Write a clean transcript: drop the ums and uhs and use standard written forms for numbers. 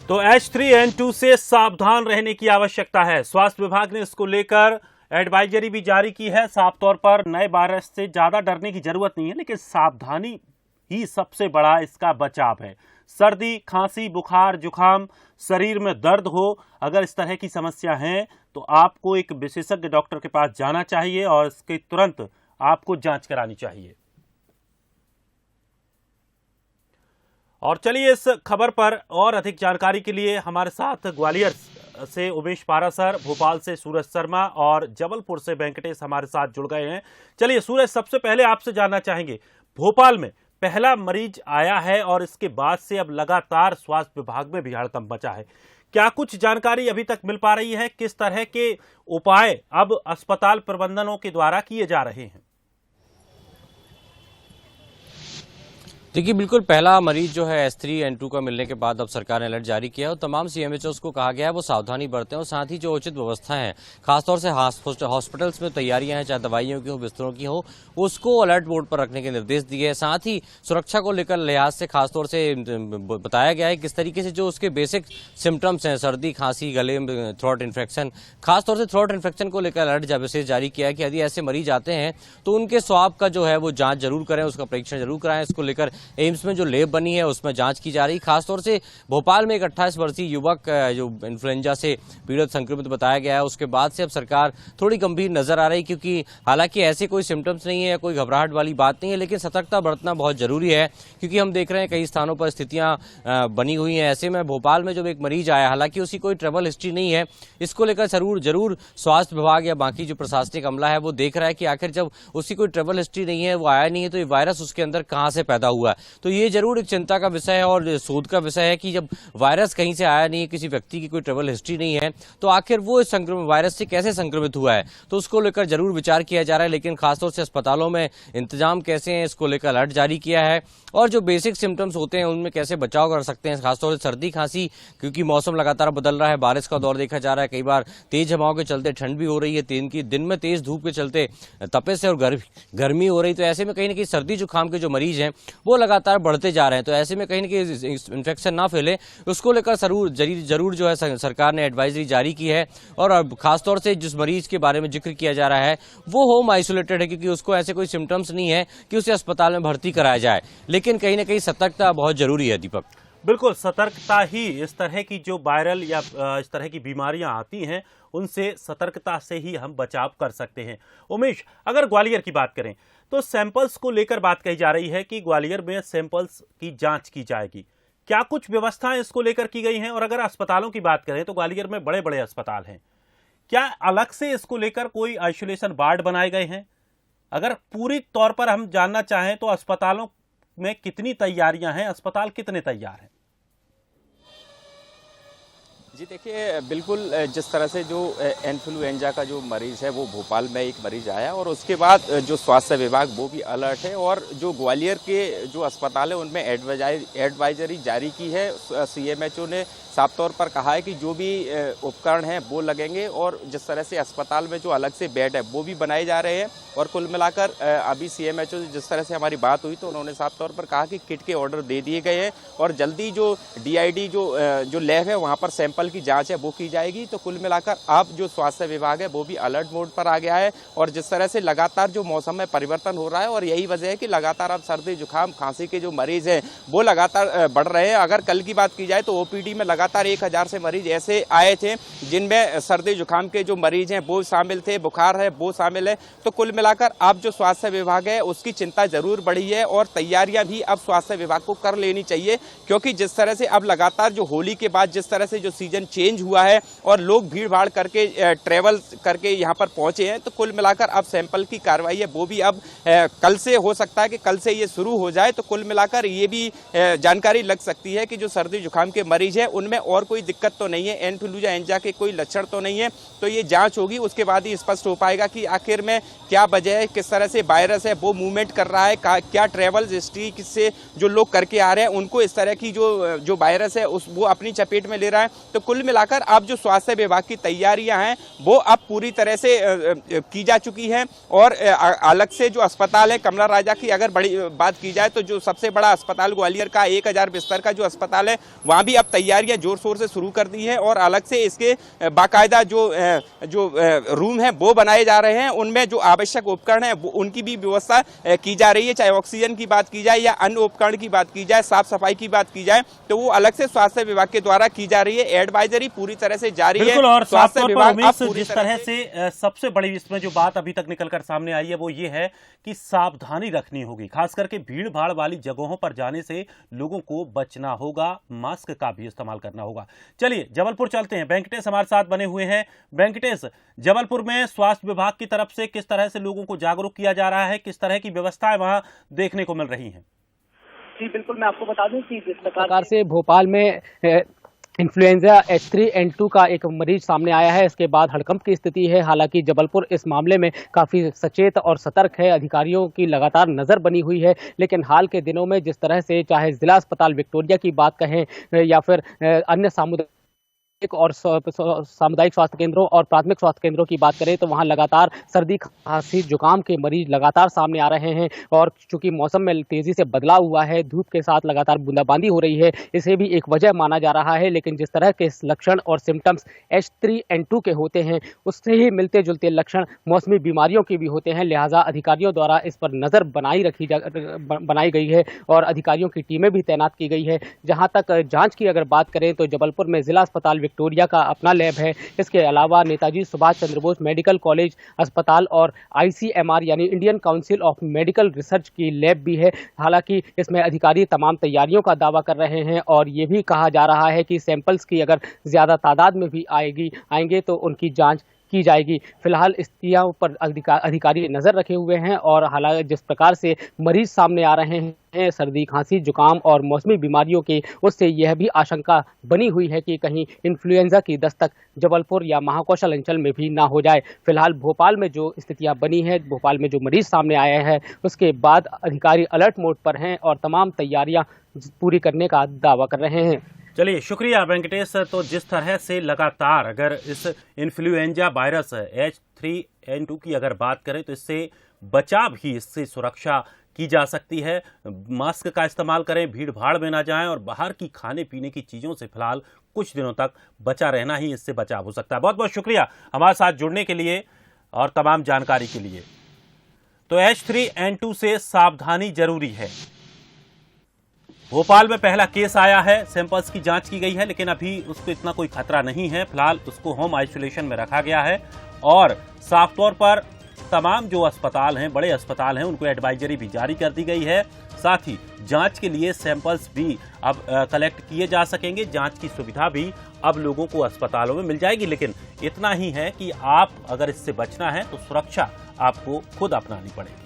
तो H3N2 से सावधान रहने की आवश्यकता है। स्वास्थ्य विभाग ने इसको लेकर एडवाइजरी भी जारी की है। साफ तौर पर नए वायरस से ज्यादा डरने की जरूरत नहीं है, लेकिन सावधानी ही सबसे बड़ा इसका बचाव है। सर्दी, खांसी, बुखार, जुकाम, शरीर में दर्द हो, अगर इस तरह की समस्या है तो आपको एक विशेषज्ञ डॉक्टर के पास जाना चाहिए और इसके तुरंत आपको जांच करानी चाहिए। और चलिए इस खबर पर और अधिक जानकारी के लिए हमारे साथ ग्वालियर से उमेश पारासर, भोपाल से सूरज शर्मा और जबलपुर से वेंकटेश हमारे साथ जुड़ गए हैं। चलिए सूरज, सबसे पहले आपसे जानना चाहेंगे, भोपाल में पहला मरीज आया है और इसके बाद से अब लगातार स्वास्थ्य विभाग में भी हड़कंप मचा है। क्या कुछ जानकारी अभी तक मिल पा रही है? किस तरह के उपाय अब अस्पताल प्रबंधनों के द्वारा किए जा रहे हैं? देखिए, बिल्कुल पहला मरीज जो है H3N2 का मिलने के बाद अब सरकार ने अलर्ट जारी किया है और तमाम CMHOs को कहा गया है वो सावधानी बरतें और साथ ही जो उचित व्यवस्थाएं हैं, खासतौर से हॉस्पिटल्स में तैयारियां हैं, चाहे दवाइयों की हो, बिस्तरों की हो, उसको अलर्ट मोड पर रखने के निर्देश दिए हैं। साथ ही सुरक्षा को लेकर लिहाज से खासतौर से बताया गया है किस तरीके से जो उसके बेसिक सिम्टम्स हैं, सर्दी, खांसी, गले में थ्रोट इन्फेक्शन, खासतौर से थ्रोट इन्फेक्शन को लेकर अलर्ट विशेष जारी किया है कि यदि ऐसे मरीज आते हैं तो उनके स्वाब का जो है वो जांच जरूर करें, उसका परीक्षण जरूर कराएं। इसको लेकर एम्स में जो लैब बनी है उसमें जांच की जा रही। खासतौर से भोपाल में एक 28 वर्षीय युवक जो इन्फ्लुएंजा से पीड़ित संक्रमित बताया गया है, उसके बाद से अब सरकार थोड़ी गंभीर नजर आ रही, क्योंकि हालांकि ऐसे कोई सिम्टम्स नहीं है या कोई घबराहट वाली बात नहीं है, लेकिन सतर्कता बरतना बहुत जरूरी है, क्योंकि हम देख रहे हैं कई स्थानों पर स्थितियां बनी हुई हैं। ऐसे में भोपाल में जब एक मरीज आया, हालांकि उसकी कोई ट्रेवल हिस्ट्री नहीं है, इसको लेकर जरूर स्वास्थ्य विभाग या बाकी जो प्रशासनिक अमला है वो देख रहा है कि आखिर जब उसकी कोई ट्रेवल हिस्ट्री नहीं है, वो आया नहीं है, तो ये वायरस उसके अंदर कहां से पैदा हुआ है। तो ये जरूर एक चिंता का विषय है और शोध का विषय है कि जब वायरस कहीं से आया नहीं है, किसी व्यक्ति की कोई ट्रेवल हिस्ट्री नहीं है, तो आखिर वो इस वायरस से कैसे संक्रमित हुआ है, तो उसको लेकर जरूर विचार किया जा रहा है। लेकिन खासतौर से अस्पतालों में इंतजाम कैसे हैं, इसको लेकर अलर्ट जारी किया है और जो बेसिक सिम्टम्स होते हैं उनमें कैसे बचाव कर सकते हैं, खासतौर से सर्दी, खांसी, क्योंकि मौसम लगातार बदल रहा है, बारिश का दौर देखा जा रहा है, कई बार तेज हवाओं के चलते ठंड भी हो रही है, दिन में तेज धूप के चलते तपिश और गर्मी हो रही, तो ऐसे में कहीं ना कहीं सर्दी जुकाम के जो मरीज हैं वो लगातार बढ़ते जा रहे हैं। तो ऐसे में कहीं ना कहीं इन्फेक्शन ना फैले, उसको लेकर जरूर जो है सरकार ने एडवाइजरी जारी की है। और खासतौर से जिस मरीज के बारे में जिक्र किया जा रहा है वो होम आइसोलेटेड है, क्योंकि उसको ऐसे कोई सिम्टम्स नहीं है कि उसे अस्पताल में भर्ती कराया जाए, लेकिन कहीं ना कहीं सतर्कता बहुत जरूरी है। दीपक, बिल्कुल, सतर्कता ही इस तरह की जो वायरल या इस तरह की बीमारियां आती हैं उनसे सतर्कता से ही हम बचाव कर सकते हैं। उमेश, अगर ग्वालियर की बात करें तो सैंपल्स को लेकर बात कही जा रही है कि ग्वालियर में सैंपल्स की जांच की जाएगी। क्या कुछ व्यवस्थाएं इसको लेकर की गई हैं? और अगर अस्पतालों की बात करें तो ग्वालियर में बड़े बड़े अस्पताल हैं, क्या अलग से इसको लेकर कोई आइसोलेशन वार्ड बनाए गए हैं? अगर पूरी तौर पर हम जानना चाहें तो अस्पतालों में कितनी तैयारियां हैं, अस्पताल कितने तैयार हैं? जी देखिए, बिल्कुल जिस तरह से जो इन्फ्लुएंजा का जो मरीज़ है वो भोपाल में एक मरीज़ आया और उसके बाद जो स्वास्थ्य विभाग वो भी अलर्ट है और जो ग्वालियर के जो अस्पताल है उनमें एडवाइजरी जारी की है। CMHO ने साफ तौर पर कहा है कि जो भी उपकरण हैं वो लगेंगे और जिस तरह से अस्पताल में जो अलग से बेड है वो भी बनाए जा रहे हैं। और कुल मिलाकर अभी CMHO जिस तरह से हमारी बात हुई तो उन्होंने साफ तौर पर कहा कि किट के ऑर्डर दे दिए गए हैं और जल्दी जो DID जो लैब है वहाँ पर सैंपल की जांच है वो की जाएगी। तो कुल मिलाकर अब जो स्वास्थ्य विभाग है वो भी अलर्ट मोड पर आ गया है और जिस तरह से लगातार जो मौसम में परिवर्तन हो रहा है और यही वजह है कि लगातार अब सर्दी जुकाम खांसी के जो मरीज हैं वो लगातार बढ़ रहे हैं। अगर कल की बात की जाए तो OPD में लगातार 1000 से मरीज ऐसे आए थे जिनमें सर्दी जुकाम के जो मरीज हैं वो शामिल थे, बुखार है वो शामिल है। तो कुल मिलाकर अब जो स्वास्थ्य विभाग है उसकी चिंता जरूर बढ़ी है और तैयारियां भी अब स्वास्थ्य विभाग को कर लेनी चाहिए, क्योंकि जिस तरह से अब लगातार जो होली के बाद जिस तरह से जो सीजन चेंज हुआ है और लोग भीड़ भाड़ करके ट्रेवल करके यहाँ पर पहुंचे हैं, तो कुल मिलाकर अब सैंपल की कार्रवाई है वो भी अब कल से हो सकता है कि कल से ये शुरू हो जाए। तो कुल मिलाकर ये भी जानकारी लग सकती है कि जो सर्दी जुकाम के मरीज हैं उनमें और कोई दिक्कत तो नहीं है, इन्फ्लुएंजा के कोई लक्षण तो नहीं है। तो ये जांच होगी, उसके बाद ही स्पष्ट हो पाएगा कि आखिर में क्या वजह है, किस तरह से वायरस है वो मूवमेंट कर रहा है, क्या ट्रेवल हिस्ट्री से जो लोग करके आ रहे हैं उनको इस तरह की जो वायरस है वो अपनी चपेट में ले रहा है। तो कुल मिलाकर अब जो स्वास्थ्य विभाग की तैयारियां हैं वो अब पूरी तरह से की जा चुकी हैं। और अलग से जो अस्पताल है कमला राजा की अगर बड़ी बात की जाए तो जो सबसे बड़ा अस्पताल ग्वालियर का 1000 बिस्तर का जो अस्पताल है वहां भी अब तैयारियां जोर शोर से शुरू कर दी है और अलग से इसके बाकायदा जो रूम है वो बनाए जा रहे हैं। उनमें जो आवश्यक उपकरण है उनकी भी व्यवस्था की जा रही है, चाहे ऑक्सीजन की बात की जाए या अन्य उपकरण की बात की जाए, साफ सफाई की बात की जाए तो वो अलग से स्वास्थ्य विभाग के द्वारा की जा रही है। एडवाइजरी पूरी तरह से जारी है और स्वास्थ्य विभाग जिस तरह से सबसे बड़ी इसमें जो बात अभी तक निकलकर सामने आई है वो ये है कि सावधानी रखनी होगी, खास करके भीड़ भाड़ वाली जगहों पर जाने से लोगों को बचना होगा, मास्क का भी इस्तेमाल करना होगा। चलिए जबलपुर चलते हैं, वेंकटेश हमारे साथ बने हुए हैं। वेंकटेश, जबलपुर में स्वास्थ्य विभाग की तरफ से किस तरह से लोगों को जागरूक किया जा रहा है, किस तरह की व्यवस्थाएं वहां देखने को मिल रही हैं? जी बिल्कुल, मैं आपको बता दूं कि जिस प्रकार से भोपाल में इन्फ्लुएंजा H3N2 का एक मरीज सामने आया है, इसके बाद हड़कंप की स्थिति है। हालांकि जबलपुर इस मामले में काफ़ी सचेत और सतर्क है, अधिकारियों की लगातार नज़र बनी हुई है। लेकिन हाल के दिनों में जिस तरह से चाहे जिला अस्पताल विक्टोरिया की बात कहें या फिर अन्य सामुदायिक और सामुदायिक स्वास्थ्य केंद्रों और प्राथमिक स्वास्थ्य केंद्रों की बात करें तो वहां लगातार सर्दी खांसी जुकाम के मरीज लगातार सामने आ रहे हैं। और चूंकि मौसम में तेजी से बदलाव हुआ है, धूप के साथ लगातार बूंदाबांदी हो रही है, इसे भी एक वजह माना जा रहा है। लेकिन जिस तरह के लक्षण और सिम्टम्स H3N2 के होते हैं उससे ही मिलते जुलते लक्षण मौसमी बीमारियों के भी होते हैं। लिहाजा अधिकारियों द्वारा इस पर नजर बनाई गई है और अधिकारियों की टीमें भी तैनात की गई है। जहां तक जांच की अगर बात करें तो जबलपुर में जिला अस्पताल विक्टोरिया का अपना लैब है। इसके अलावा नेताजी सुभाष चंद्र बोस मेडिकल कॉलेज अस्पताल और ICMR यानी Indian council of medical research की लैब भी है। हालांकि इसमें अधिकारी तमाम तैयारियों का दावा कर रहे हैं और ये भी कहा जा रहा है कि सैंपल्स की अगर ज्यादा तादाद में भी आएंगे तो उनकी जांच की जाएगी। फिलहाल स्थितियों पर अधिकारी नजर रखे हुए हैं और हालांकि जिस प्रकार से मरीज सामने आ रहे हैं सर्दी खांसी जुकाम और मौसमी बीमारियों के, उससे यह भी आशंका बनी हुई है कि कहीं इन्फ्लुएंजा की दस्तक जबलपुर या महाकौशल अंचल में भी ना हो जाए। फिलहाल भोपाल में जो स्थितियां बनी है, भोपाल में जो मरीज सामने आया है उसके बाद अधिकारी अलर्ट मोड पर हैं और तमाम तैयारियां पूरी करने का दावा कर रहे हैं। चलिए शुक्रिया वेंकटेश। तो जिस तरह से लगातार अगर इस इन्फ्लुएंजा वायरस H3N2 की अगर बात करें तो इससे बचाव ही, इससे सुरक्षा की जा सकती है। मास्क का इस्तेमाल करें, भीड़ भाड़ में ना जाएं और बाहर की खाने पीने की चीज़ों से फिलहाल कुछ दिनों तक बचा रहना ही इससे बचाव हो सकता है। बहुत बहुत शुक्रिया हमारे साथ जुड़ने के लिए और तमाम जानकारी के लिए। तो H3N2 से सावधानी जरूरी है। भोपाल में पहला केस आया है, सैंपल्स की जांच की गई है लेकिन अभी उसको इतना कोई खतरा नहीं है। फिलहाल उसको होम आइसोलेशन में रखा गया है और साफ तौर पर तमाम जो अस्पताल हैं, बड़े अस्पताल हैं, उनको एडवाइजरी भी जारी कर दी गई है। साथ ही जांच के लिए सैंपल्स भी अब कलेक्ट किए जा सकेंगे। जांच की सुविधा भी अब लोगों को अस्पतालों में मिल जाएगी। लेकिन इतना ही है कि आप अगर इससे बचना है तो सुरक्षा आपको खुद अपनानी पड़ेगी।